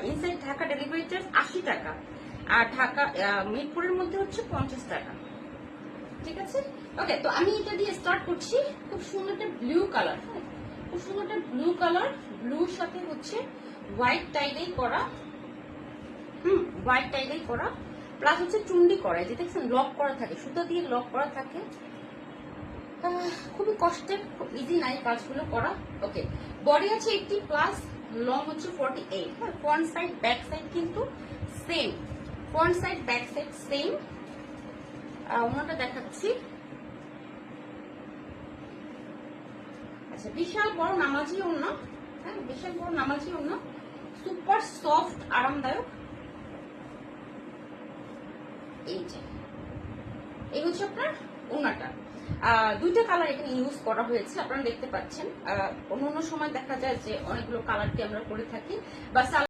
Inside Dhaka delivery charge 80 টাকা, আর ঢাকা মিরপুরের মধ্যে হচ্ছে 50 টাকা। ঠিক আছে, ওকে। তো আমি এটা দিয়ে স্টার্ট করছি। খুব সুন্দর একটা ব্লু কালার, হ্যাঁ, খুব সুন্দর একটা ব্লু কালার, ব্লুর সাথে হচ্ছে হোয়াইট টাইডাই করা, হোয়াইট টাইডাই করা, প্লাস হচ্ছে চুন্ডি করা, যে দেখছেন লক করা থাকে, সুতা দিয়ে লক করা থাকে। খুবই কষ্টের, খুব ইজি নাই কাজগুলো করা। ওকে, বডি আছে 80 প্লাস, লং হচ্ছে 48। হ্যাঁ, ফ্রন্ট সাইড ব্যাক সাইড কিন্তু same, front side back side same. ওনাটা দেখাচ্ছি। আচ্ছা, বিশাল বড় নামাজি ওনা, হ্যাঁ, বিশাল বড় নামাজি ওনা, সুপার সফট আরামদায়ক। এই যে এই হচ্ছে আপনার ওনাটা। দুইটা কালার এখানে ইউজ করা হয়েছে, আপনারা দেখতে পাচ্ছেন। অন্য সময় দেখা যায় যে অনেকগুলো কালারকে আমরা করে থাকি, বা